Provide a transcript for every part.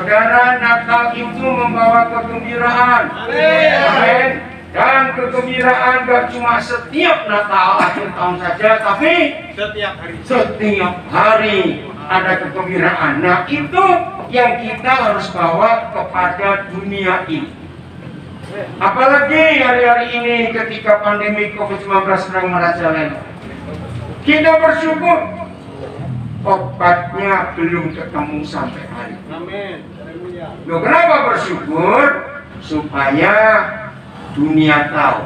Saudara, Natal itu membawa kegembiraan. Amin. Dan kegembiraan gak cuma setiap Natal akhir tahun saja, tapi setiap hari ada kegembiraan. Nah, itu yang kita harus bawa kepada dunia ini. Apalagi hari-hari ini ketika pandemi COVID-19 sedang merajalela. Kita bersyukur obatnya belum ketemu sampai hari ini. Amin. Loh, kenapa bersyukur? Supaya dunia tahu.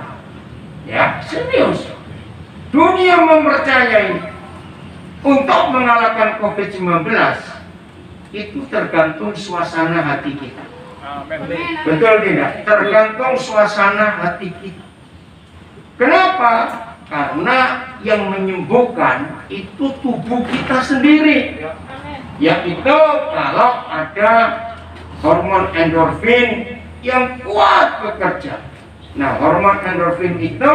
Ya, serius. Dunia mempercayai untuk mengalahkan COVID-19 itu tergantung suasana hati kita. Betul tidak? Tergantung suasana hati kita. Kenapa? Karena yang menyembuhkan itu tubuh kita sendiri. Yaitu kalau ada hormon endorfin yang kuat bekerja. Nah, hormon endorfin itu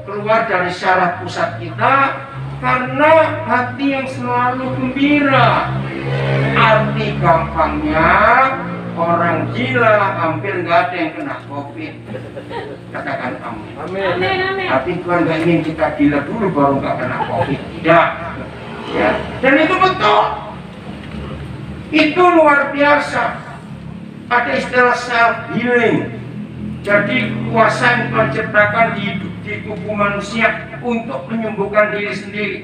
keluar dari syaraf pusat kita karena hati yang selalu gembira. Arti gampangnya, orang gila hampir nggak ada yang kena COVID. Katakan amin. Amin. Tapi Tuhan nggak ingin kita gila dulu baru nggak kena COVID. Tidak. Ya. Dan itu betul. Itu luar biasa. Ada istilah self healing. Jadi kuasa yang menciptakan di tubuh manusia untuk menyembuhkan diri sendiri.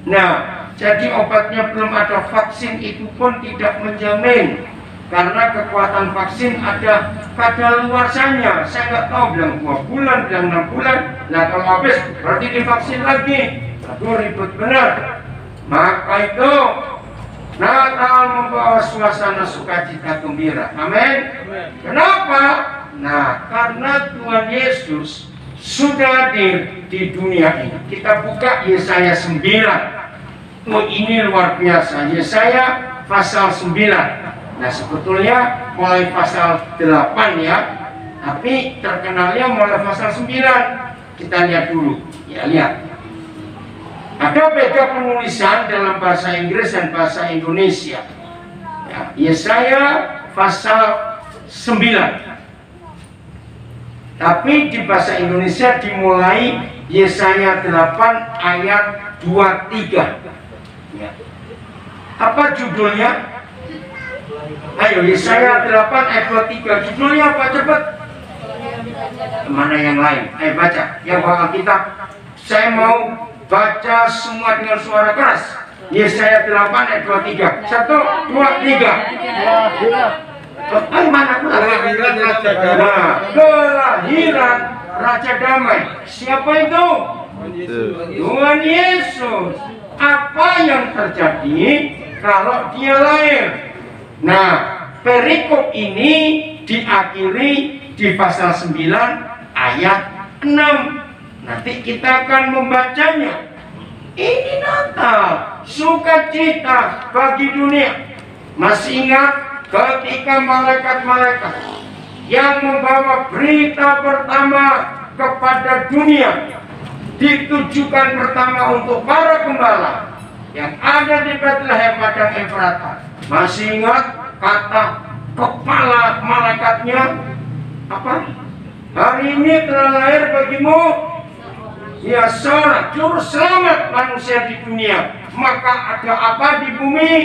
Nah, jadi obatnya belum ada, vaksin itu pun tidak menjamin. Karena kekuatan vaksin ada kadaluarsanya. Saya nggak tahu, bilang 2 bulan, bilang 6 bulan. Nah, kalau habis berarti divaksin lagi. Aduh, ribet benar. Maka itu Natal membawa suasana sukacita gembira. Amin. Kenapa? Nah, karena Tuhan Yesus sudah hadir di dunia ini. Kita buka Yesaya 9. Oh, ini luar biasa. Yesaya pasal 9. Nah, sebetulnya mulai pasal 8 ya. Tapi terkenalnya mulai pasal 9. Kita lihat dulu. Ya, lihat. Ada beda penulisan dalam bahasa Inggris dan bahasa Indonesia. Ya, Yesaya pasal 9. Tapi di bahasa Indonesia dimulai Yesaya 8 ayat 23. Ya. Apa judulnya? Ayo, Yesaya 8 ayat 23. Judulnya apa? Cepat. Mana yang lain? Ayo baca. Yang bawa Alkitab. Saya mau baca semua dengan suara keras. Yesaya 8 ayat 23. 1, 2, 3. Mana kelahiran Raja Damai? Kelahiran Raja Damai. Siapa itu? Tuhan Yesus. Apa yang terjadi kalau dia lahir? Nah, perikop ini diakhiri di pasal 9 ayat 6. Nanti kita akan membacanya. Ini Natal, sukacita bagi dunia. Masih ingat ketika malaikat-malaikat yang membawa berita pertama kepada dunia ditujukan pertama untuk para gembala yang ada di Bethlehem padang Efrata. Masih ingat kata kepala malaikatnya apa? Hari ini telah lahir bagimu ya seorang juru selamat manusia di dunia. Maka ada apa di bumi?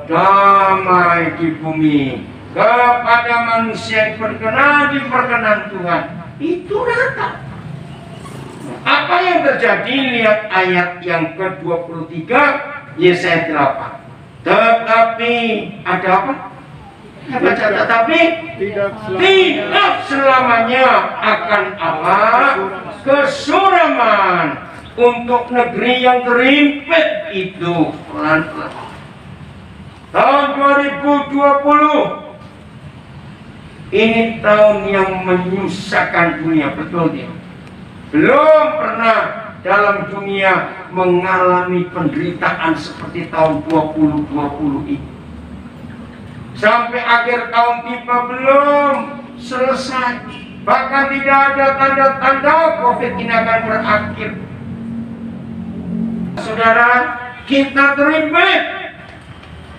Damai di bumi kepada manusia yang berkenan diperkenan Tuhan. Itu Natal. Apa yang terjadi? Lihat ayat yang ke-23 Yesaya 8. Tetapi ada apa? Baca, tetapi tidak selamanya akan Allah kesuraman untuk negeri yang terimpit itu. Pelan-pelan. Tahun 2020 ini tahun yang menyusahkan dunia, betul tidak? Belum pernah dalam dunia mengalami penderitaan seperti tahun 2020 ini. Sampai akhir tahun tiba belum selesai. Bahkan tidak ada tanda-tanda COVID ini akan berakhir. Saudara, kita terimpit.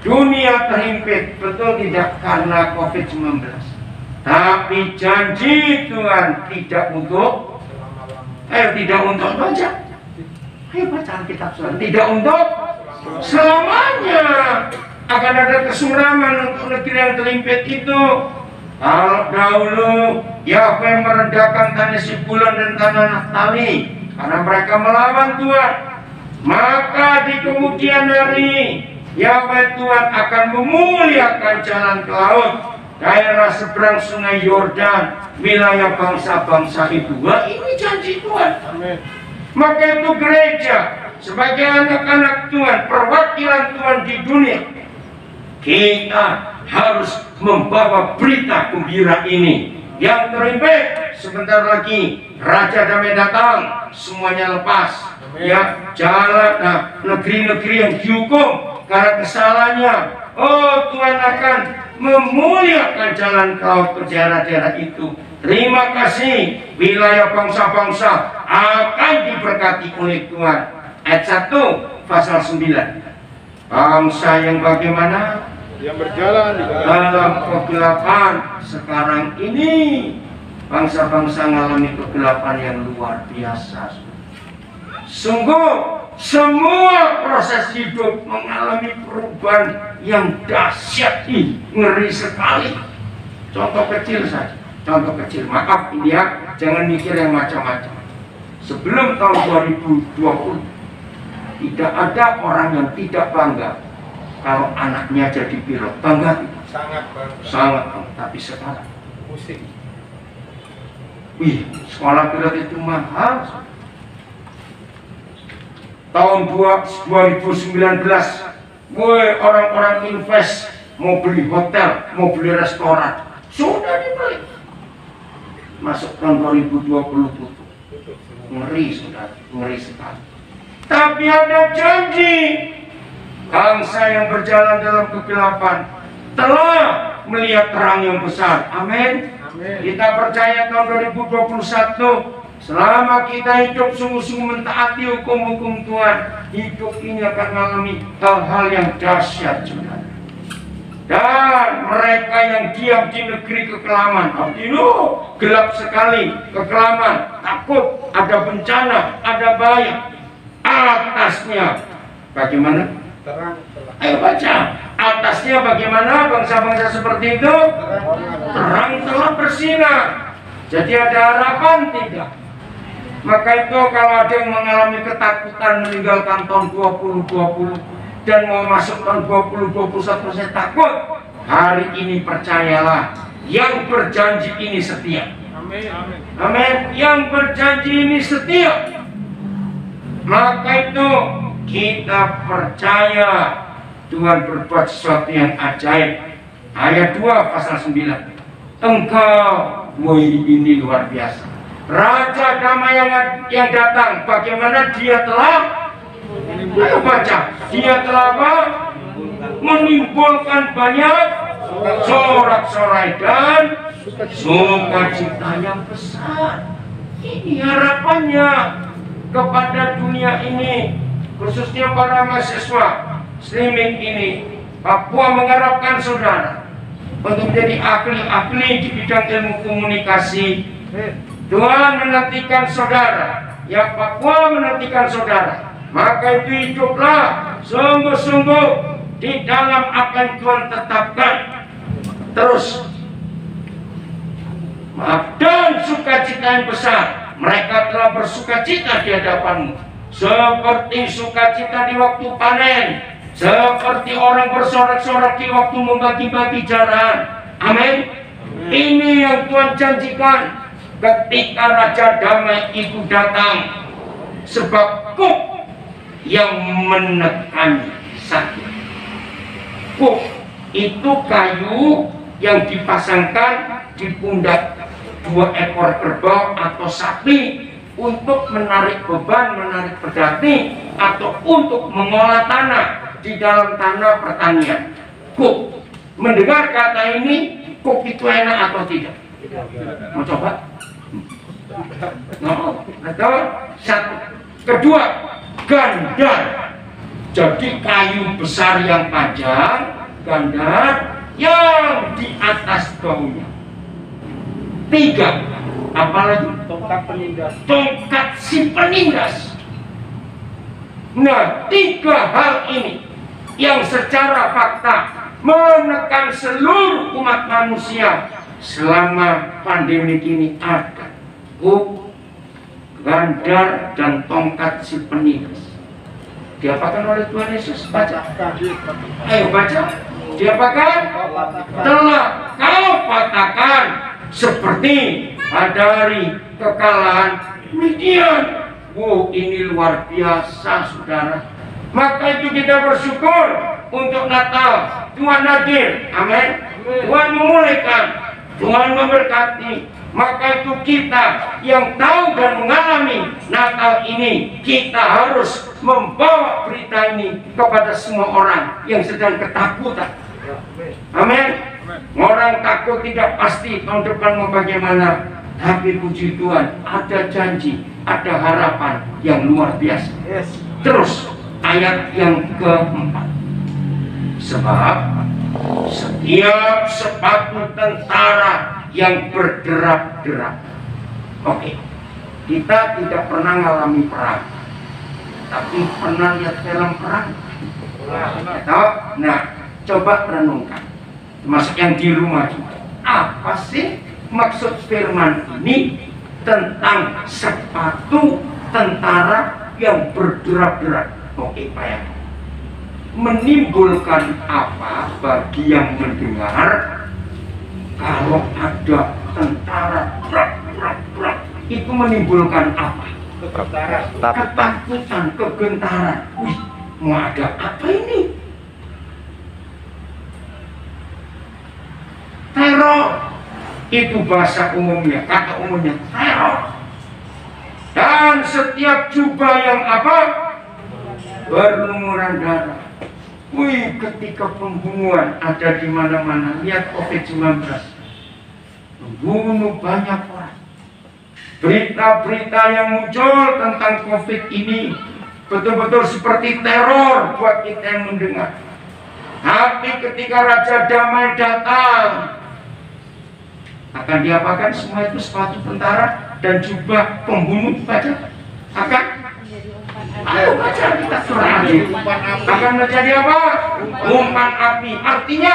dunia terhimpit, betul tidak? Karena COVID-19. Tapi janji Tuhan tidak untuk baca. Ayo baca Alkitab Tuhan. Tidak untuk selamanya. Akan ada kesuraman untuk negeri yang terhimpit itu. Kalau dahulu Yahweh meredakan tanah Zebulun dan tanah Naftali karena mereka melawan Tuhan, maka di kemudian hari Yahweh Tuhan akan memuliakan jalan ke laut, daerah seberang sungai Yordan, wilayah bangsa-bangsa itu. Wah, ini janji Tuhan. Amin. Maka itu gereja sebagai anak-anak Tuhan, perwakilan Tuhan di dunia, kita harus membawa berita gembira ini. Yang terhimpit, sebentar lagi Raja Damai datang, semuanya lepas. Ya, jalan negeri-negeri yang dihukum karena kesalahannya, oh Tuhan akan memuliakan jalan kau ke daerah-daerah itu. Terima kasih, wilayah bangsa-bangsa akan diberkati oleh Tuhan. Ayat 1 pasal 9. Bangsa yang bagaimana? Yang berjalan di dalam kegelapan. Sekarang ini bangsa-bangsa mengalami kegelapan yang luar biasa. Sungguh semua proses hidup mengalami perubahan yang dahsyat, ngeri sekali. Contoh kecil saja, contoh kecil. Maaf ini ya, jangan mikir yang macam-macam. Sebelum tahun 2020 tidak ada orang yang tidak bangga kalau anaknya jadi pilot. Bangga? Sangat bangga. Sangat bangga. Tapi sekarang pusing. Sekolah pilot itu mahal. Tahun 2019, orang-orang invest, mau beli hotel, mau beli restoran, sudah dibeli. Masuk tahun 2020 tutup. Ngeri, sudah, ngeri sekali. Tapi ada janji, bangsa yang berjalan dalam kegelapan telah melihat terang yang besar. Amin. Kita percaya tahun 2021, selama kita hidup sungguh-sungguh mentaati hukum-hukum Tuhan, hidup ini akan mengalami hal-hal yang dahsyat juga. Dan mereka yang diam di negeri kekelaman, gelap sekali, kekelaman, takut, ada bencana, ada bahaya. Atasnya bagaimana? Terang. Ayo baca. Atasnya bagaimana bangsa-bangsa seperti itu? Terang telah bersinar. Jadi ada harapan tidak? Maka itu kalau ada yang mengalami ketakutan meninggalkan tahun 2020 dan mau masuk tahun 2021, saya takut. Hari ini percayalah, yang berjanji ini setia. Amin. Amin. Yang berjanji ini setia. Maka itu kita percaya Tuhan berbuat sesuatu yang ajaib. Ayat 2 pasal 9. Engkau, ini luar biasa. Raja damai yang datang, bagaimana dia telah, ayo baca, dia telah apa? Menimbulkan banyak sorak-sorai dan sukacita yang besar. Ini harapannya kepada dunia ini, khususnya para mahasiswa streaming ini. Papua mengharapkan saudara untuk menjadi ahli-ahli di bidang ilmu komunikasi. Tuhan menantikan saudara, ya Papua menantikan saudara. Maka itu hiduplah sungguh-sungguh di dalam apa yang Tuhan tetapkan. Terus, maaf, dan sukacita yang besar. Mereka telah bersukacita di hadapanmu, seperti sukacita di waktu panen, seperti orang bersorak-sorak di waktu membagi-bagi jaran. Amin. Ini yang Tuhan janjikan ketika Raja Damai itu datang, sebab kuk yang menekan sakit. Kuk itu kayu yang dipasangkan di pundak 2 ekor kerbau atau sapi untuk menarik beban, menarik pedati, atau untuk mengolah tanah di dalam tanah pertanian. Kuk, mendengar kata ini, kuk itu enak atau tidak? Mau coba? No, atau satu. Kedua, gandar. Jadi kayu besar yang panjang, ganda, yang di atas baunya. 3. Apalagi? Tongkat penindas. Tongkat si penindas. Nah, 3 hal ini yang secara fakta menekan seluruh umat manusia selama pandemi ini ada. Gandar dan tongkat si penindas. Diapakan oleh Tuhan Yesus? Baca. Ayo baca. Diapakan? Telah kau patahkan seperti pada hari kekalahan Midian. Wow, ini luar biasa, saudara. Maka itu kita bersyukur untuk Natal. Tuhan hadir. Amin. Tuhan memulihkan. Tuhan memberkati. Maka itu kita yang tahu dan mengalami Natal ini, kita harus membawa berita ini kepada semua orang yang sedang ketakutan. Amin. Orang takut tidak pasti tahun depan mau bagaimana. Tapi puji Tuhan, ada janji, ada harapan yang luar biasa. Terus ayat yang keempat. Sebab setiap sepatu tentara yang berderap-derap. Oke, kita tidak pernah mengalami perang, tapi pernah lihat film perang. Nah, coba renungkan, termasuk yang di rumah juga. Apa sih maksud firman ini tentang sepatu tentara yang berderap-derap? Oke, bayangkan. Menimbulkan apa bagi yang mendengar kalau ada tentara brak, itu menimbulkan apa? Ketakutan, kegentaran. Wih, mau ada apa ini? Teror. Itu bahasa umumnya, kata umumnya teror. Dan setiap jubah yang apa? Berlumuran darah. Wih, ketika pembunuhan ada di mana-mana. Lihat COVID-19, membunuh banyak orang. Berita-berita yang muncul tentang COVID ini betul-betul seperti teror buat kita yang mendengar. Tapi ketika Raja Damai datang, akan diapakan semua itu? Sepatu tentara dan jubah pembunuh baca akan. Ayo baca kita surah aja. Akan menjadi apa? Umpan api. Artinya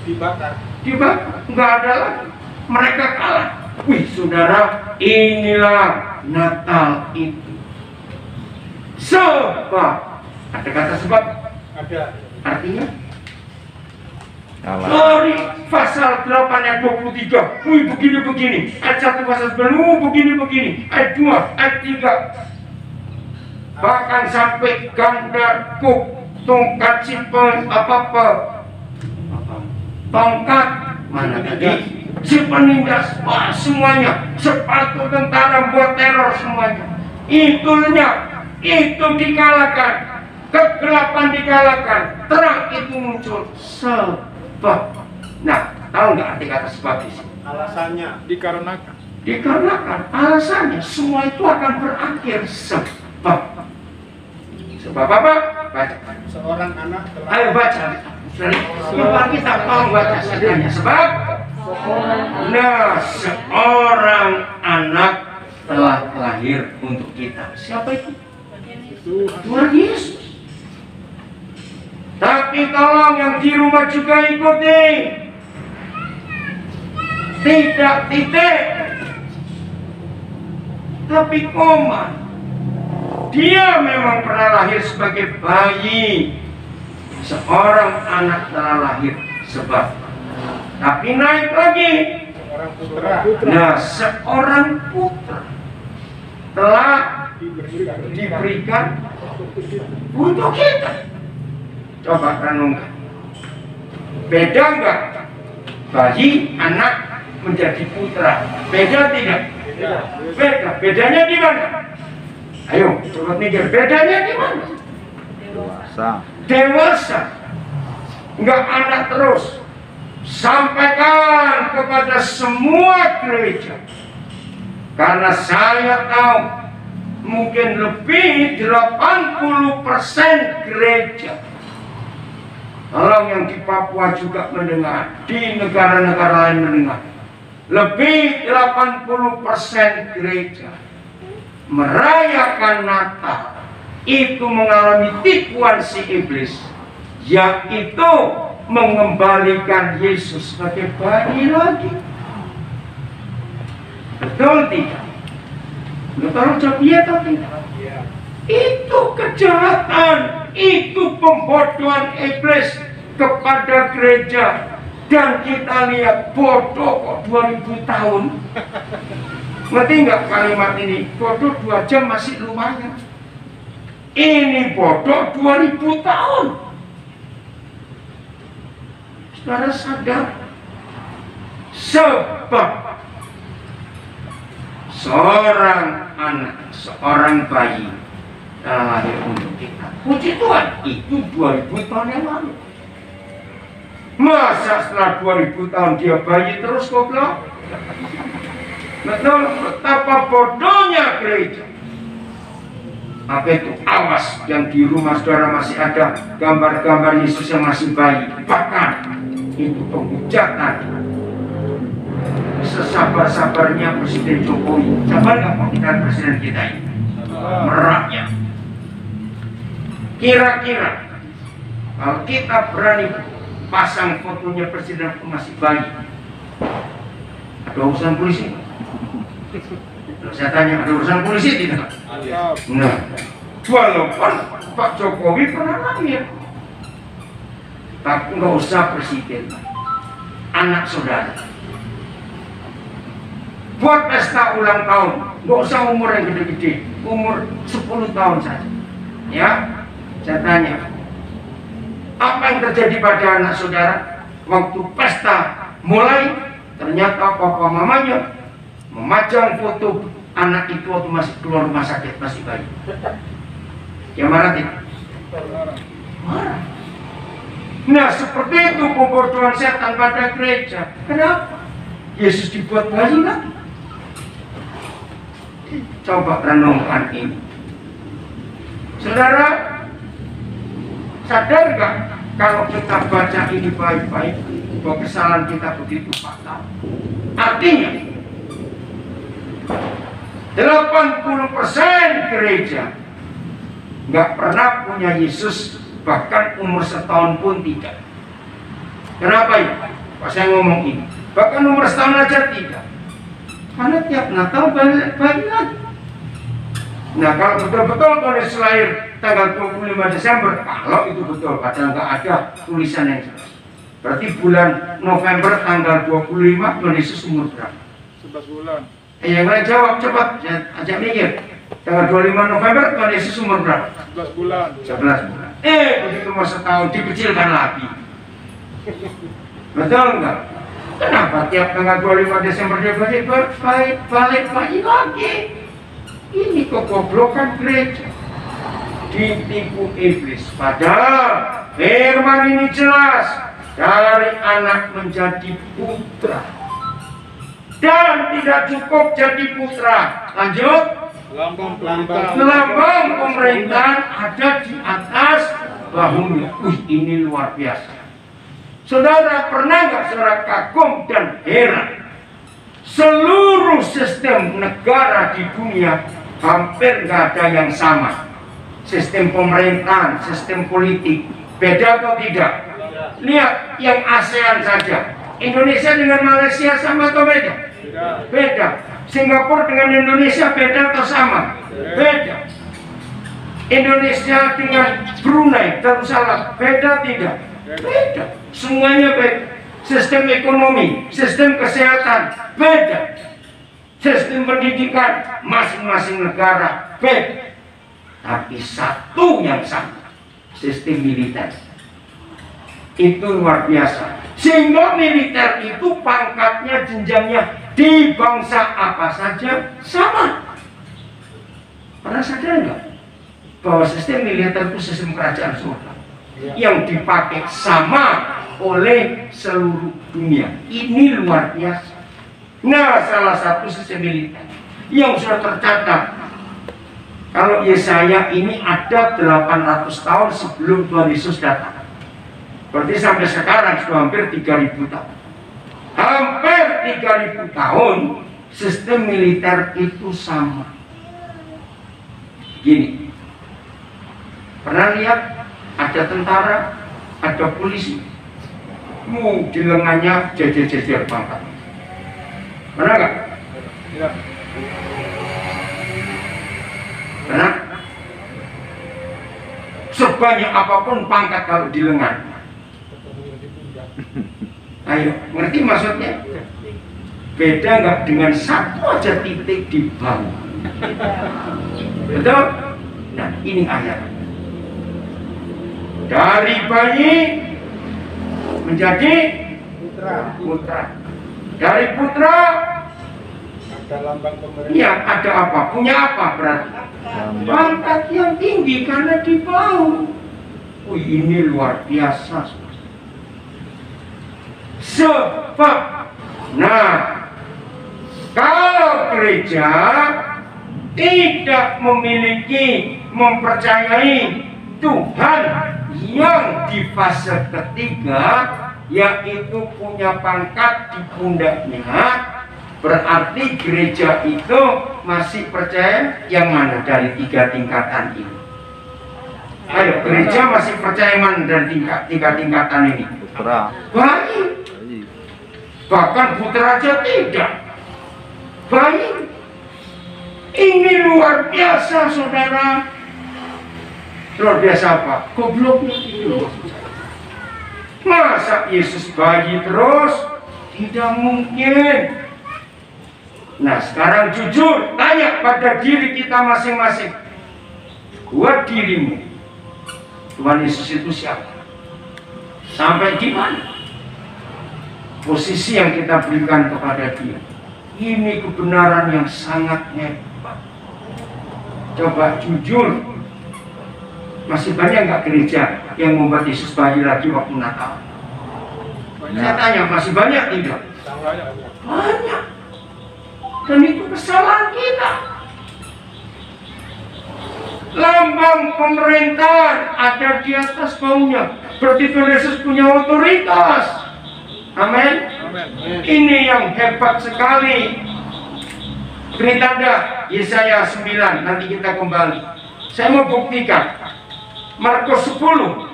Dibakar. nggak ada lagi. Mereka kalah. Wih, saudara, inilah Natal itu. Sebab ada kata sebab. Ada. Artinya dari pasal 8 ayat 23. Wih, begini. Ayat 1 pasal 9. Begini. Ayat 2, ayat 3. Bahkan sampai gandar, kuk, tongkat, sipel, tongkat, mana tadi? Si penindas, wah semuanya. Sepatu tentara buat teror semuanya. Itu dikalahkan. Kegelapan dikalahkan. Terang itu muncul. Sebab. Nah, tahu nggak arti kata sebab di sini? Alasannya Dikarenakan alasannya semua itu akan berakhir. Sebab apa? Baca. seorang anak telah. Ayo baca. Coba kita tolong baca seadanya. Sebab seorang anak telah lahir untuk kita. Siapa itu? Tuhan Yesus. Tapi tolong yang di rumah juga ikuti. Tidak titik, tapi koma. Dia memang pernah lahir sebagai bayi. Seorang anak telah lahir sebab. Tapi naik lagi. Seorang putra. Nah, seorang putra telah diberikan untuk kita. Coba renungkan. Beda enggak? Bayi, anak menjadi putra. Beda tidak? Beda. Bedanya di mana? Ayo, coba mikir. Bedanya di mana? Dewasa. Enggak anak terus. Sampaikan kepada semua gereja. Karena saya tahu mungkin lebih 80% gereja. Kalau yang di Papua juga mendengar, di negara-negara lain mendengar, lebih 80% gereja merayakan Natal itu mengalami tipuan si iblis, yaitu mengembalikan Yesus sebagai bayi lagi. Betul tidak? Betul atau tidak? Itu kejahatan, itu pembodohan iblis kepada gereja. Dan kita lihat bodoh kok 2000 tahun. Ngerti nggak kalimat ini? Bodoh 2 jam masih lumayan. Ini bodoh 2000 tahun. Saudara sadar? Sebab seorang anak, seorang bayi lahir untuk kita. Puji Tuhan, itu 2000 tahun yang lalu. Masa setelah 2000 tahun dia bayi terus goblok? Betul, betapa bodohnya gereja. Apa itu? Awas, yang di rumah saudara masih ada gambar-gambar Yesus yang masih bayi. Bahkan itu penghujatan. Sesabar-sabarnya Presiden Jokowi. Sabar nggak pemilihan presiden kita ini? Meraknya. Kira-kira kalau kita berani pasang fotonya presiden masih bayi, ada urusan polisi? Kalau saya tanya, ada urusan polisi tidak? Nah, walaupun Pak Jokowi pernah lahir, tapi nggak usah presiden, anak saudara. Buat pesta ulang tahun, nggak usah umur yang gede-gede, umur 10 tahun saja. Ya, saya tanya, apa yang terjadi pada anak saudara waktu pesta mulai? Ternyata papa mamanya memajang foto anak itu waktu masih keluar rumah sakit, masih bayi. Ya marah tidak? Marah. Nah, seperti itu pembodohan setan pada gereja. Kenapa? Yesus dibuat bayi lagi. Coba renungkan ini. Saudara, sadar gak kalau kita baca ini baik-baik bahwa kesalahan kita begitu fatal? Artinya 80% gereja nggak pernah punya Yesus, bahkan umur setahun pun tidak. Kenapa ya? Pak saya ngomong ini, bahkan umur setahun aja tidak. Karena tiap Natal balik lagi. Nah, kalau betul-betul Yesus lahir tanggal 25 Desember, kalau itu betul, padahal nggak ada tulisan yang jelas, berarti bulan November tanggal 25 Yesus umur berapa? 11 bulan. Yang lain jawab cepat, ajak mikir. Tanggal 25 November Yesus umur berapa? 11 bulan. 11 bulan. Begitu mau setahun dikecilkan lagi. Betul enggak? Kenapa tiap tanggal 25 Desember dia balik lagi? Ini kegoblokan gereja, ditipu iblis. Padahal firman ini jelas, dari anak menjadi putra. Dan tidak cukup jadi putra. Lanjut. Lambang pemerintahan ada di atas bahunya. Ini luar biasa. Saudara pernah nggak saudara kagum dan heran? Seluruh sistem negara di dunia hampir nggak ada yang sama. Sistem pemerintahan, sistem politik, beda atau tidak? Lihat yang ASEAN saja. Indonesia dengan Malaysia sama atau beda? Beda. Singapura dengan Indonesia beda atau sama? Beda. Indonesia dengan Brunei Darussalam beda tidak? Beda. Semuanya beda. Sistem ekonomi, sistem kesehatan beda. Sistem pendidikan masing-masing negara beda. Tapi satu yang sama, sistem militer. Itu luar biasa. Sehingga militer itu pangkatnya, jenjangnya di bangsa apa saja sama. Pernah sadar nggak bahwa sistem militer itu sistem kerajaan surga yang dipakai sama oleh seluruh dunia? Ini luar biasa. Nah, salah satu sistem militer yang sudah tercatat Kalau Yesaya ini ada 800 tahun sebelum Tuhan Yesus datang. Berarti sampai sekarang sudah hampir 3000 tahun. Hampir 3000 tahun sistem militer itu sama. Gini, pernah lihat ada tentara, ada polisi, di lengannya jejer-jejer pangkat. Pernah nggak? Ya. Pernah? Sebanyak apapun pangkat kalau di lengan. Ayo, ngerti maksudnya? Beda nggak dengan satu aja titik di bawah? Betul? Nah, ini ayat. Dari bayi menjadi putra. Dari putra Ada lambang pemerintah. ya ada apa? Punya apa berarti? Pangkat yang tinggi karena di bawah. Oh, ini luar biasa. Sebab, nah, kalau gereja tidak mempercayai Tuhan yang di fase ketiga, yaitu punya pangkat di pundaknya, berarti gereja itu masih percaya yang mana dari 3 tingkatan ini? Ayo, gereja masih percaya mana dari 3 tingkatan ini? Putra. Baik. Bahkan putra aja tidak. Baik. Ini luar biasa, saudara. Luar biasa apa? Gobloknya itu. Masa Yesus bayi terus? Tidak mungkin. Nah, sekarang jujur, tanya pada diri kita masing-masing. Buat dirimu, Tuhan Yesus itu siapa? Sampai di mana? Posisi yang kita berikan kepada dia. Ini kebenaran yang sangat hebat. Coba jujur, masih banyak nggak gereja yang membuat Yesus bayi lagi waktu Natal? Saya tanya, masih banyak tidak? Banyak. Dan itu kesalahan kita. Lambang pemerintahan ada di atas baunya. Berarti Tuhan Yesus punya otoritas. Amin. Ini yang hebat sekali. Beri tanda Yesaya 9. Nanti kita kembali. Saya mau buktikan. Markus 10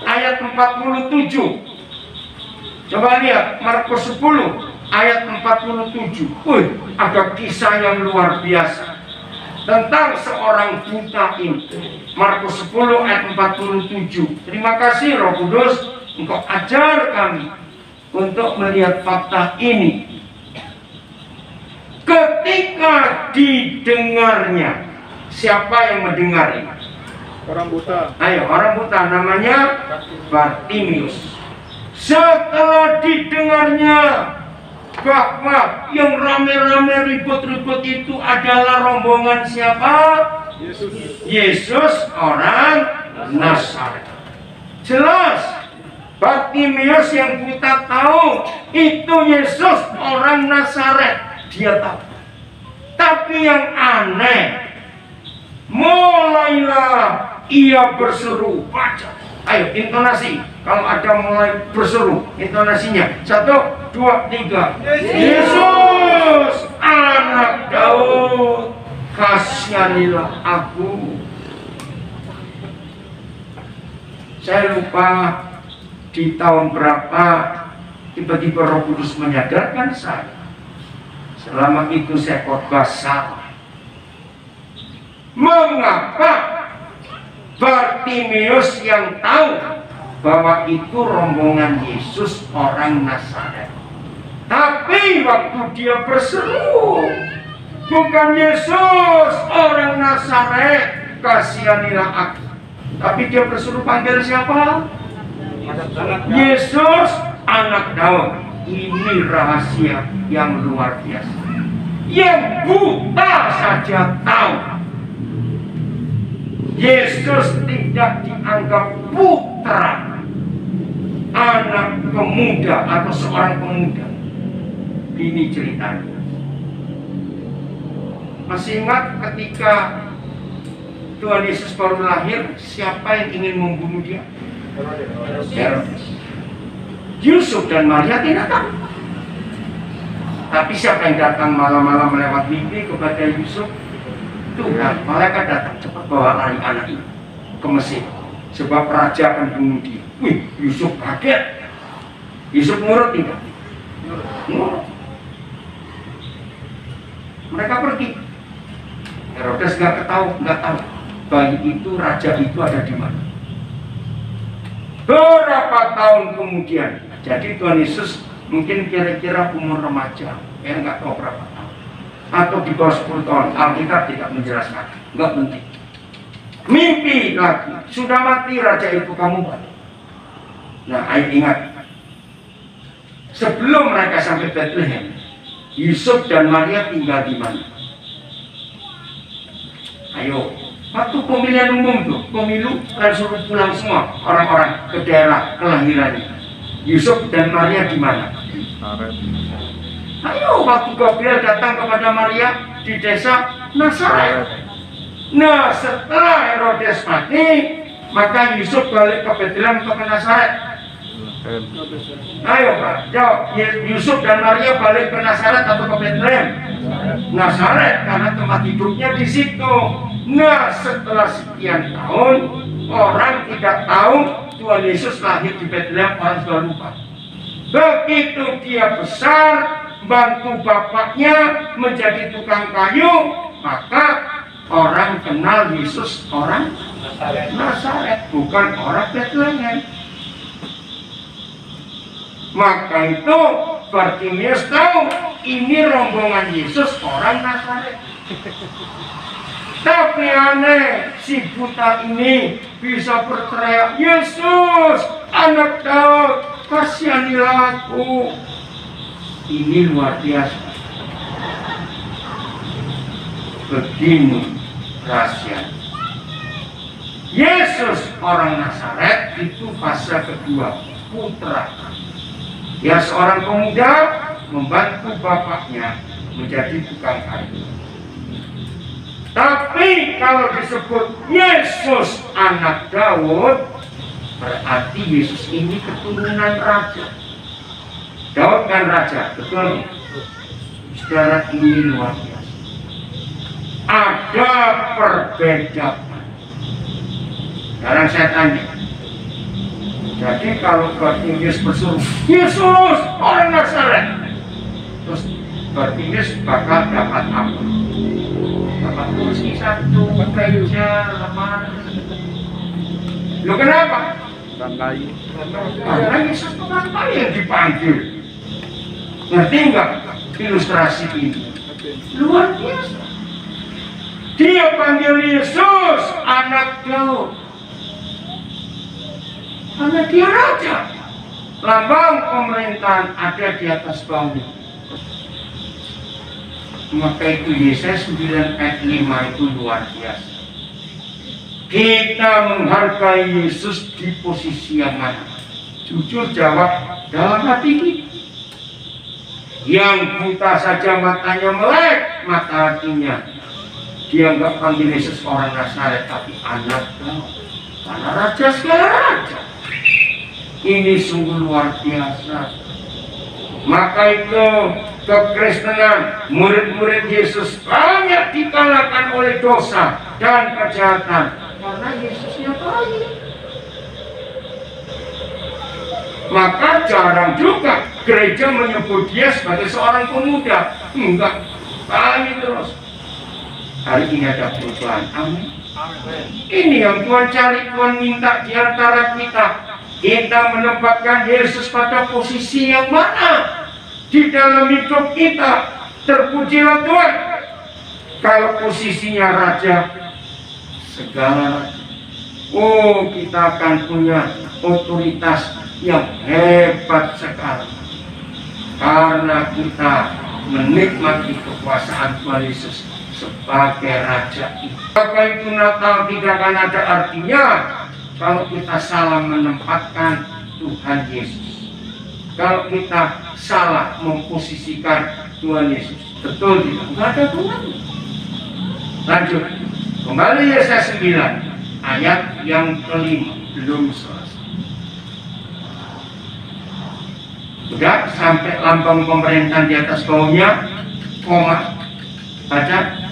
ayat 47. Coba lihat Markus 10 ayat 47. Ada kisah yang luar biasa tentang seorang buta ini. Markus 10 ayat 47. Terima kasih Roh Kudus, Engkau ajar kami untuk melihat fakta ini. Ketika didengarnya, siapa yang mendengar ini? Orang buta. Ayo, orang buta namanya Bartimius. Setelah didengarnya bahwa yang rame-rame ribut-ribut itu adalah rombongan siapa? Yesus. Yesus orang Nazaret. Jelas Bartimius yang buta tahu itu Yesus orang Nazaret. Dia tahu. Tapi yang aneh, mulailah ia berseru. Baca. Ayo intonasi. Kalau ada mulai berseru, intonasinya 1, 2, 3. Yesus anak Daud, kasihanilah aku. Saya lupa di tahun berapa tiba-tiba Roh Kudus menyadarkan saya. Selama itu saya khotbah salah. Mengapa Bartimius yang tahu bahwa itu rombongan Yesus orang Nazaret, tapi waktu dia berseru, bukan Yesus orang Nazaret, kasihanilah aku, tapi dia berseru panggil siapa? Yesus anak Daud. Ini rahasia yang luar biasa. Yang buta saja tahu. Yesus tidak dianggap putra, anak pemuda atau seorang pemuda. Ini ceritanya. Masih ingat ketika Tuhan Yesus baru lahir, siapa yang ingin membunuh dia? Herodes. Yusuf dan Maria tidak tahu. Tapi siapa yang datang malam-malam melewat mimpi kepada Yusuf? Tuhan, malaikat datang, cepat bawa lari anak ini ke Mesir, sebab raja akan bunuh dia. Wih, Yusuf kaget. Yusuf nurut tidak? Nurut. Mereka pergi. Herodes nggak tahu bayi itu, raja itu ada di mana. Berapa tahun kemudian, jadi Tuhan Yesus mungkin kira-kira umur remaja, ya nggak tahu berapa tahun, atau di bawah 10 tahun. Alkitab tidak menjelaskan, nggak penting. Mimpi lagi, sudah mati raja itu, kamu balik. Nah, ayo ingat, sebelum mereka sampai Bethlehem, Yusuf dan Maria tinggal di mana? Ayo, waktu pemilihan umum tuh, pemilu kan suruh pulang semua orang-orang ke daerah kelahirannya. Yusuf dan Maria di mana? Ayo, waktu Gabriel datang kepada Maria di desa Nazaret. Nah, setelah Herodes mati, maka Yusuf balik ke Bethlehem atau ke Nazaret? Ayo Pak, jawab. Yusuf dan Maria balik ke Nazaret atau ke Bethlehem? Nazaret, karena tempat hidupnya di situ. Nah, setelah sekian tahun, orang tidak tahu Tuhan Yesus lahir di Bethlehem, orang sudah lupa. Begitu dia besar, bantu bapaknya menjadi tukang kayu, maka orang kenal Yesus orang Nazaret, bukan orang Bethlehem. Maka itu Bartimeus tahu ini rombongan Yesus orang Nazaret. Tapi aneh, si buta ini bisa berteriak, Yesus, anak Daud, kasihanilah aku. Ini luar biasa. Begini rahasia. Yesus orang Nazaret itu fase kedua, putra. Ya, seorang pemuda membantu bapaknya menjadi tukang kayu. Tapi kalau disebut Yesus anak Daud, berarti Yesus ini keturunan raja. Daud kan raja, betul? Saudara, ini luar biasa. Ada perbedaan. Sekarang saya tanya. Jadi kalau Bartimeus bersuruh, Yesus orang Nazaret, terus Bartimeus bakal dapat apa? Dapat kursi satu, meja, lemari. Loh kenapa? Karena Yesus tukang kayu yang dipanggil. Ngerti nggak ilustrasi ini? Luar biasa. Dia panggil Yesus anak Daud. Karena dia raja. Lambang pemerintahan ada di atas baunya. Maka itu Yesaya 9 ayat 5 itu luar biasa. Kita menghargai Yesus di posisi yang mana? Jujur jawab dalam hati kita. Yang buta saja matanya melek, mata hatinya. Dia nggak panggil Yesus orang Nazaret, tapi anak Daud. Karena raja segala raja. Ini sungguh luar biasa. Maka itu kekristenan, murid-murid Yesus banyak dikalahkan oleh dosa dan kejahatan karena Yesusnya baik. Maka jarang juga gereja menyebut dia sebagai seorang pemuda. Enggak, baik terus. Hari ini ada perubahan. Amin. Ini yang Tuhan cari, Tuhan minta di antara kita. Kita menempatkan Yesus pada posisi yang mana di dalam hidup kita. Terpujilah Tuhan. Kalau posisinya raja, segala raja, oh kita akan punya otoritas yang hebat sekali. Karena kita menikmati kekuasaan Tuhan Yesus sebagai raja itu. Maka itu Natal tidak akan ada artinya kalau kita salah menempatkan Tuhan Yesus. Kalau kita salah memposisikan Tuhan Yesus. Betul tidak? Tidak ada Tuhan. Lanjut. Kembali Yesaya 9 ayat yang kelima, belum selesai. Udah sampai lambang pemerintahan di atas bawahnya, koma, baca.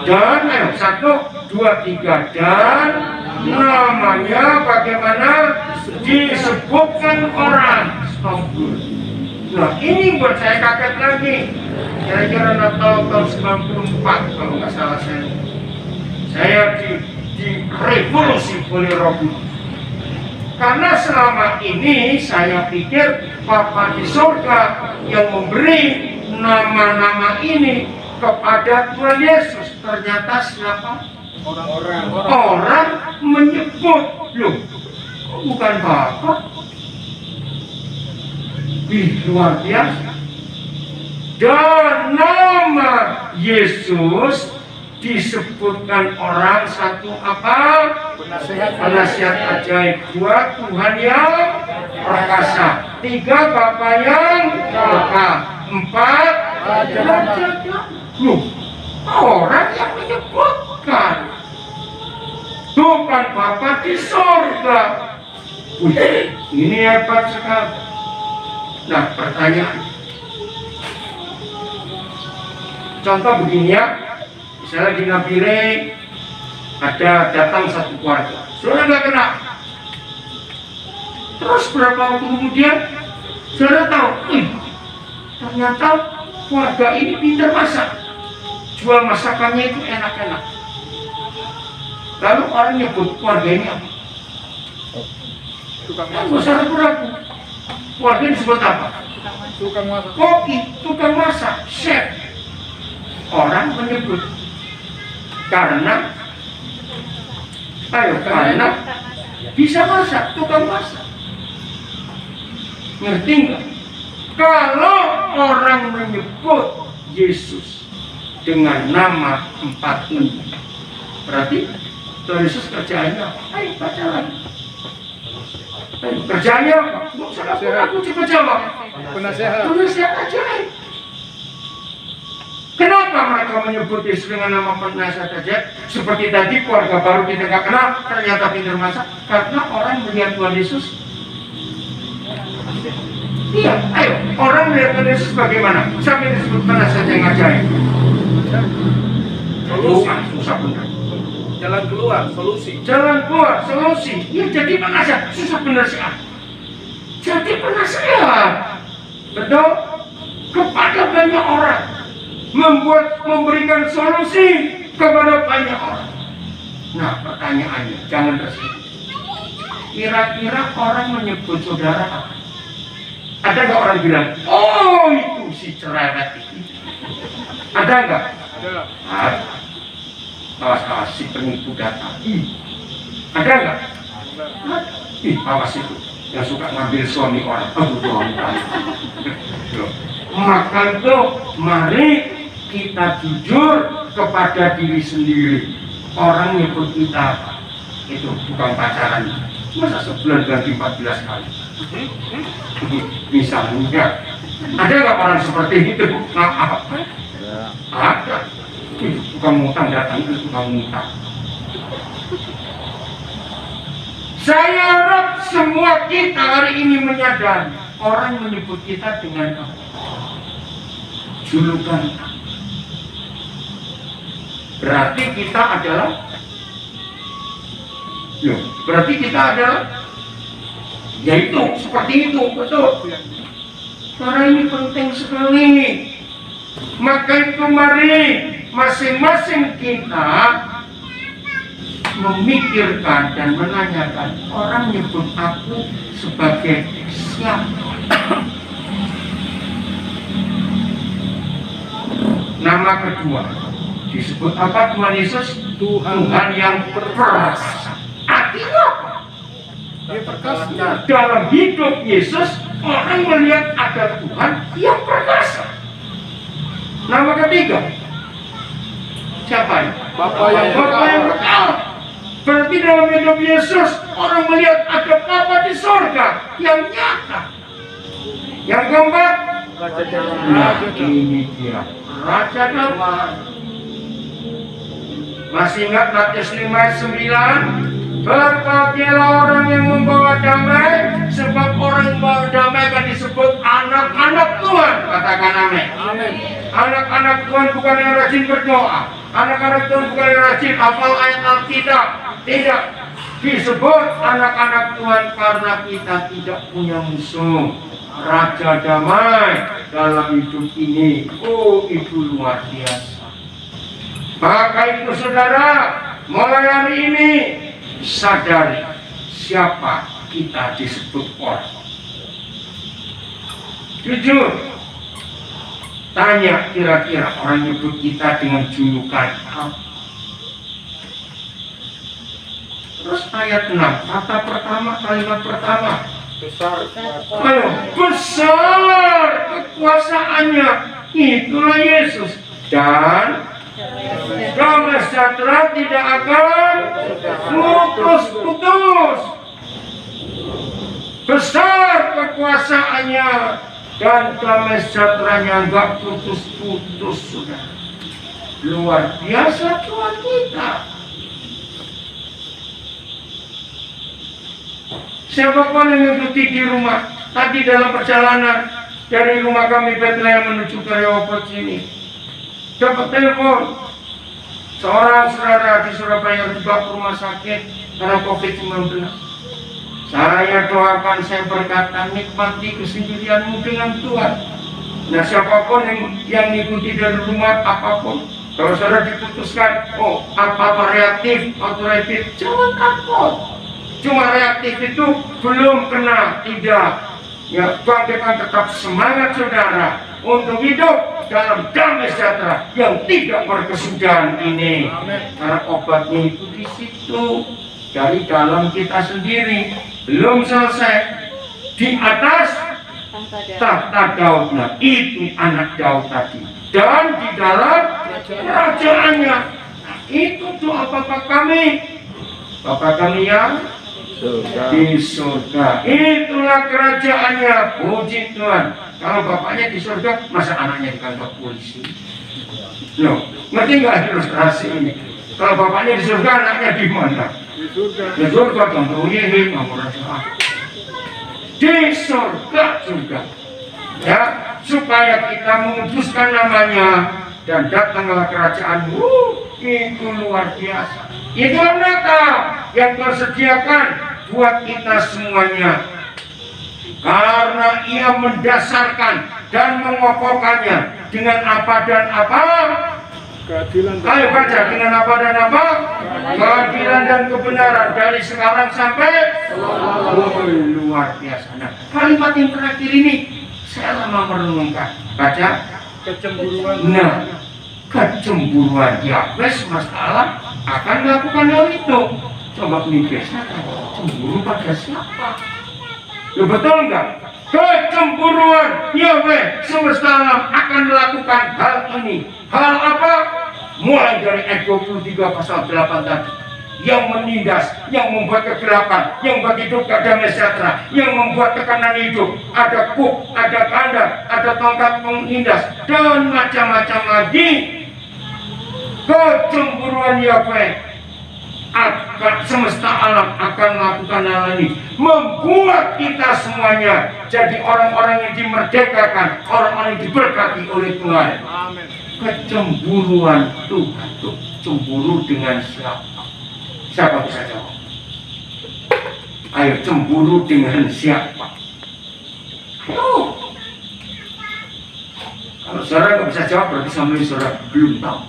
Dan ayo 1, 2, 3 dan namanya bagaimana disebutkan orang. Stop dulu. Nah ini buat saya kaget lagi. Kira-kira Natal tahun 94 kalau nggak salah saya di revolusi oleh Roh Kudus. Karena selama ini saya pikir Bapa di surga yang memberi nama-nama ini kepada Tuhan Yesus. Ternyata siapa? Orang menyebut. Loh, kok bukan Bapa? Luar biasa. Dan nama Yesus disebutkan orang satu apa? Penasihat ajaib. 2, Tuhan yang perkasa. 3, Bapa yang kekal. 4, Raja. Loh, orang yang menyebutkan bukan Bapa di surga. Ini hebat sekali. Nah, pertanyaan. Contoh begini ya. Misalnya di Nabire ada datang satu keluarga, saudara nggak kenal. Terus berapa waktu kemudian, saudara tahu, ternyata keluarga ini pintar masak, jual masakannya itu enak-enak. Lalu orang nyebut keluarga ini apa? Tukang masak. Nggak usah ragu-ragu. Keluarga ini disebut apa? Tukang masak. Koki, tukang masak, chef. Orang menyebut karena bisa masak, tukang masak. Ngerti nggak? Kalau orang menyebut Yesus dengan nama 4 menu, berarti Tuhan Yesus kerjaannya apa? Ayo baca lagi. Kerjaannya apa? Nggak usah aku coba jawab. Penasihat ajaib. Kenapa mereka menyebut Yesus dengan nama penasihat ajaib? Seperti tadi keluarga baru kita nggak kenal, ternyata pintar masak. Karena orang melihat Tuhan Yesus. Iya, ayo. Orang melihat Tuhan Yesus bagaimana? Sampai disebut penasihat yang ajaib. Susah benar. Jalan keluar, solusi. Jalan keluar, solusi. Ya jadi penasihat, susah benar sih. Jadi penasihat. Betul? Kepada banyak orang. Memberikan solusi kepada banyak orang. Nah, pertanyaannya, jangan tersedih. Kira-kira orang menyebut saudara apa? Ada nggak orang bilang, oh itu si cerewet itu? Ada nggak? Ada. Awas si penipu datang. Ada nggak? Awas itu yang suka ngambil suami orang. Maka itu mari kita jujur kepada diri sendiri. Orang nyebut kita apa? Itu bukan pacaran. Masa sebulan ganti 14 kali? Misalnya, ada nggak orang seperti itu? Nah, apa? Ada. Tukang ngutang datang itu tukang ngutang. Saya harap semua kita hari ini menyadari orang menyebut kita dengan apa? Julukan. Berarti kita adalah yaitu seperti itu, betul. Karena ini penting sekali. Maka itu mari masing-masing kita memikirkan dan menanyakan, orang nyebut aku sebagai siapa? Nama kedua disebut apa? Tuhan Yesus, Tuhan yang perkasa. Artinya apa? Dia perkasa. Dalam hidup Yesus, orang melihat ada Tuhan yang perkasa. Nama ketiga, siapa ini? Bapa yang kekal. Berarti dalam hidup Yesus, orang melihat ada Bapa di surga yang nyata. Yang keempat, ini dia Raja Damai. Masih ingat Matius 5 ayat 9? Berbahagialah orang yang membawa damai, sebab orang yang membawa damai akan disebut anak-anak Tuhan. Katakan amin. Anak-anak Tuhan bukan yang rajin berdoa. Anak-anak Tuhan bukan yang rajin hafal ayat Alkitab. Tidak. Disebut anak-anak Tuhan karena kita tidak punya musuh. Raja damai dalam hidup ini. Oh, itu luar biasa. Maka itu saudara, mulai hari ini sadari siapa kita disebut orang. Jujur, tanya kira-kira orang nyebut kita dengan julukan apa. Terus ayat 6, kata pertama, kalimat pertama, Besar. ayo, besar kekuasaannya, itulah Yesus. Dan damai sejahtera tidak akan putus-putus. Besar kekuasaannya dan damai sejahteranya enggak putus-putus, sudah. Luar biasa Tuhan kita. Siapapun yang mengikuti di rumah tadi dalam perjalanan dari rumah kami Bethlehem menuju ke Rehoboth sini, dapat telepon seorang saudara di Surabaya dibawa ke rumah sakit karena COVID-19. Saya doakan, saya berkata, nikmati kesendirianmu dengan Tuhan. Nah, siapapun yang mengikuti dari rumah apapun, kalau saudara diputuskan, oh apa reaktif atau rapid, jangan takut. Cuma reaktif itu belum kena, tidak. Ya, bangkitkan tetap semangat saudara untuk hidup dalam damai sejahtera yang tidak berkesudahan ini. Karena obatnya itu di situ, dari dalam kita sendiri. Belum selesai, di atas tahta Daud, nah itu anak Daud tadi, dan di dalam kerajaannya. Nah, itu doa Bapa kami, Bapa kami yang di surga, itulah kerajaannya. Puji Tuhan. Kalau bapaknya di surga, masa anaknya di kantor polisi? Loh, ngerti nggak ilustrasi ini? Kalau bapaknya di surga, anaknya di mana? Di surga tentunya ini di surga juga, ya, supaya kita menguduskan namanya dan datanglah kerajaan. Itu luar biasa. Itulah Natal yang tersediakan buat kita semuanya, karena Ia mendasarkan dan mengokohkannya dengan apa dan apa? Keadilan. Ayo baca, dengan apa dan apa? Keadilan dan kebenaran dari sekarang sampai luar biasa. Nah, kalimat yang terakhir ini saya lama merenungkan. Baca. Kecemburuan. Nah, kecemburuan Yahweh semesta alam akan melakukan hal itu. Coba mikir, cemburu pada siapa? Ya betul enggak? Kecemburuan Yahweh semesta alam akan melakukan hal ini. Hal apa? Mulai dari ayat 23 pasal 8 tadi, yang menindas, yang membuat kegelapan, yang bagi hidup gak damai sejahtera, yang membuat tekanan hidup, ada kuk, ada kandang, ada tongkat penindas, dan macam-macam lagi. Kecemburuan Yahweh akan semesta alam akan melakukan hal ini, membuat kita semuanya jadi orang-orang yang dimerdekakan, orang-orang yang diberkati oleh Tuhan. Amin. Kecemburuan Tuhan itu cemburu dengan siapa? Siapa bisa jawab? Ayo, cemburu dengan siapa? Ayo. Kalau saudara nggak bisa jawab, berarti sama saudara belum tahu.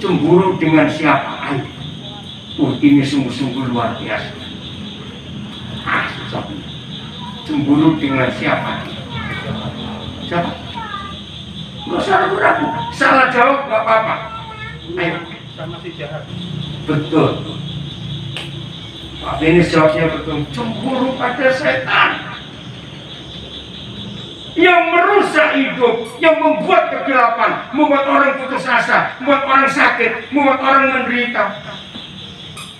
Cemburu dengan siapa? Ayo. Ini sungguh-sungguh luar biasa. Susah. Cemburu dengan siapa? Siapa? Nggak usah ragu-ragu. Salah jawab nggak apa-apa. Ayo. Sama si jahat. Betul. Pak Benis jawabnya betul. Cemburu pada setan yang merusak hidup, yang membuat kegelapan, membuat orang putus asa, membuat orang sakit, membuat orang menderita.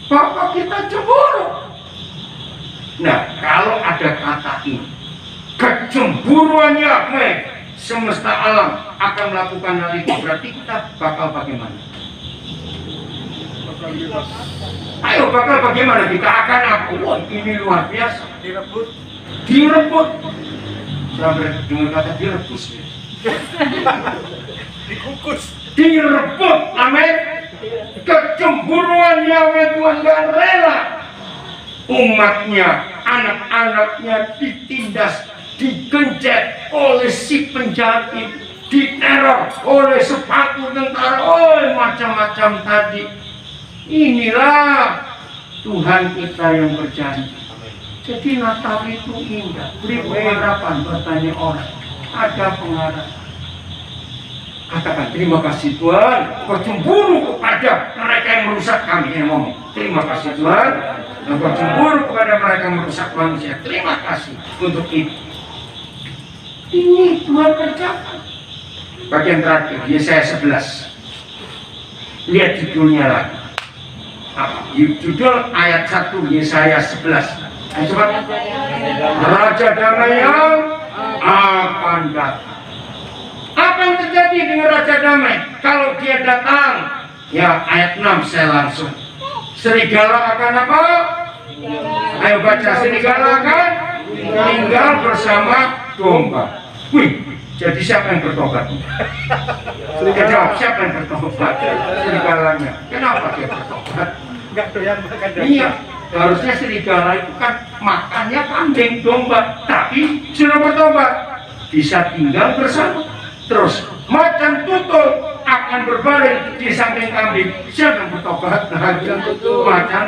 Bapak kita cemburu. Nah, kalau ada kata ini, kecemburuan Yahweh semesta alam akan melakukan hal itu, berarti kita bakal bagaimana? Ayo bakal bagaimana kita akan aku? Wah, ini luar biasa. Direbut. Direbut. Sampai dengar kata direbus. Dikukus. Direbut, amin. Kecemburuan Yahweh Tuhan gak rela umatnya, anak-anaknya ditindas, digencet oleh si penjahat itu, diteror oleh sepatu tentara, macam-macam tadi. Inilah Tuhan kita yang berjanji. Jadi Natal itu indah, beri pengharapan bertanya orang, ada pengharapan. Katakan terima kasih Tuhan, Engkau cemburu kepada mereka yang merusak kami. Yang ngomong terima kasih Tuhan, Engkau cemburu kepada mereka yang merusak manusia. Terima kasih untuk itu. Ini Tuhan kerjakan. Bagian terakhir Yesaya 11. Lihat judulnya lagi. Judul ayat 1 Yesaya 11. Ayo coba. Raja damai yang akan datang. Apa yang terjadi dengan Raja Damai? Kalau dia datang, ya ayat 6 saya langsung. Serigala akan apa? Ayo baca, serigala akan tinggal bersama domba. Wih, jadi siapa yang bertobat? Jawab, siapa yang bertobat? Serigalanya. Kenapa dia bertobat? Enggak doyan makan daging. Iya, harusnya serigala itu kan makannya kambing, domba, tapi sudah bertobat, bisa tinggal bersama. Terus macan tutul akan berbaring di samping kambing. Siapa yang bertobat? Macan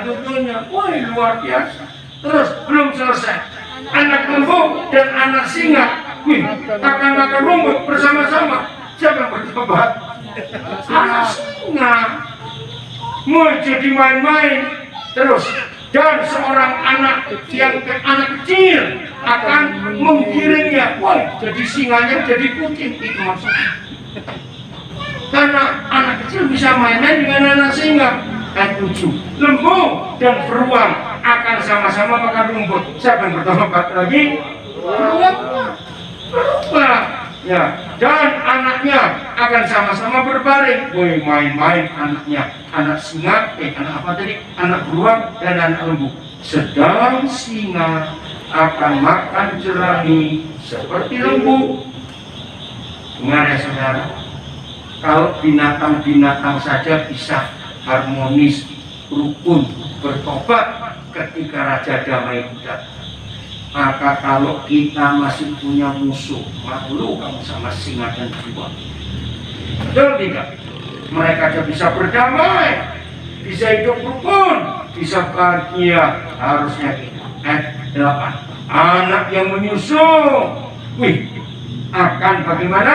tutulnya. Wah, luar biasa. Terus belum selesai, anak lembu dan anak singa, wih, akan makan rumput bersama-sama. Siapa yang bertobat? Anak singa. Mau jadi main-main. Terus dan seorang anak yang anak kecil akan menggiringnya. Wah, jadi singanya jadi kucing, itu maksudnya. Karena anak kecil bisa main-main dengan anak singa. Ayat 7. Lembu dan beruang akan sama-sama makan rumput. Siapa yang bertobat lagi? Beruang. Ya, dan anaknya akan sama-sama berbaring. Woi, main-main anaknya, anak singa, anak apa tadi? Anak beruang dan anak lembu. Sedang singa akan makan jerami seperti lembu. Dengar ya saudara, kalau binatang-binatang saja bisa harmonis, rukun, bertobat ketika Raja Damai itu datang, maka kalau kita masih punya musuh, malu kamu sama singa dan beruang. Betul tidak? Mereka sudah bisa berdamai, bisa hidup rukun, bisa bahagia. Harusnya kita. 8. Anak yang menyusul, wih, akan bagaimana?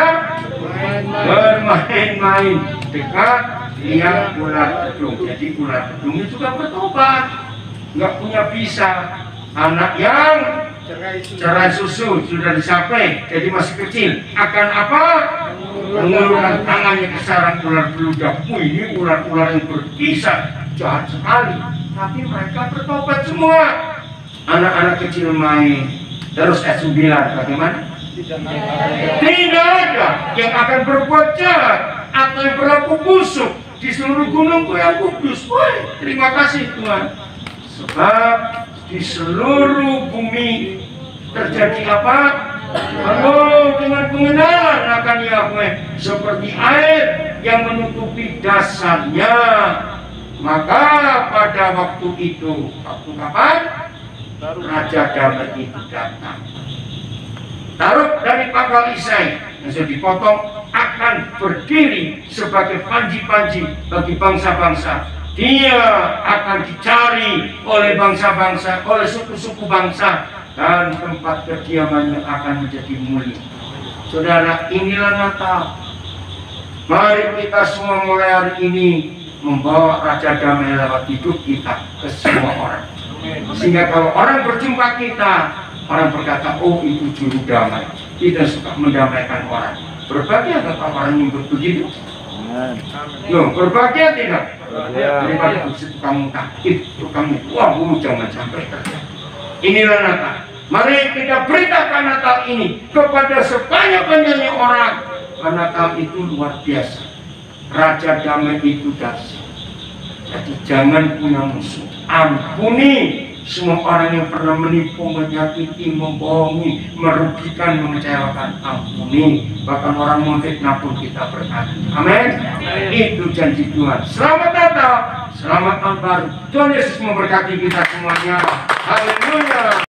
Bermain-main dekat liang ular gedung. Jadi ular gedungnya juga bertobat, nggak punya bisa. Anak yang cerai susu sudah dicapai, jadi masih kecil, akan apa? Mengulurkan tangannya ke sarang ular beludak. Ini ular-ular yang berbisa, jahat sekali, tapi mereka bertobat semua. Anak-anak kecil main. Terus ayat 9 bagaimana? Tidak ada yang akan berbuat jahat atau yang berlaku busuk di seluruh gunungku yang kudus. Wah, terima kasih Tuhan. Sebab di seluruh bumi terjadi apa? Penuh dengan pengenalan akan Yahweh seperti air yang menutupi dasarnya. Maka pada waktu itu, waktu kapan? Raja Damai itu datang. Taruh dari pangkal Isai yang sudah dipotong akan berdiri sebagai panji-panji bagi bangsa-bangsa. Dia akan dicari oleh bangsa-bangsa, oleh suku-suku bangsa, dan tempat kediamannya akan menjadi mulia. Saudara, inilah Natal. Mari kita semua mulai hari ini membawa Raja Damai lewat hidup kita ke semua orang. Sehingga kalau orang berjumpa kita, orang berkata, oh itu juru damai. Kita suka mendamaikan orang. Berbahagia atau orang yang begitu? Loh, berbahagia tidak? Daripada kamu takut, kamu wah, jangan sampai terjadi. Inilah Natal. Mari kita beritakan Natal ini kepada sebanyak-banyaknya orang. Karena Natal itu luar biasa. Raja Damai itu dahsyat. Jadi jangan punya musuh. Ampuni semua orang yang pernah menipu, menyakiti, membohongi, merugikan, mengecewakan. Ampuni. Bahkan orang memfitnah pun kita berkati. Amin. Itu janji Tuhan. Selamat Natal, selamat tahun baru. Tuhan Yesus memberkati kita semuanya. Haleluya.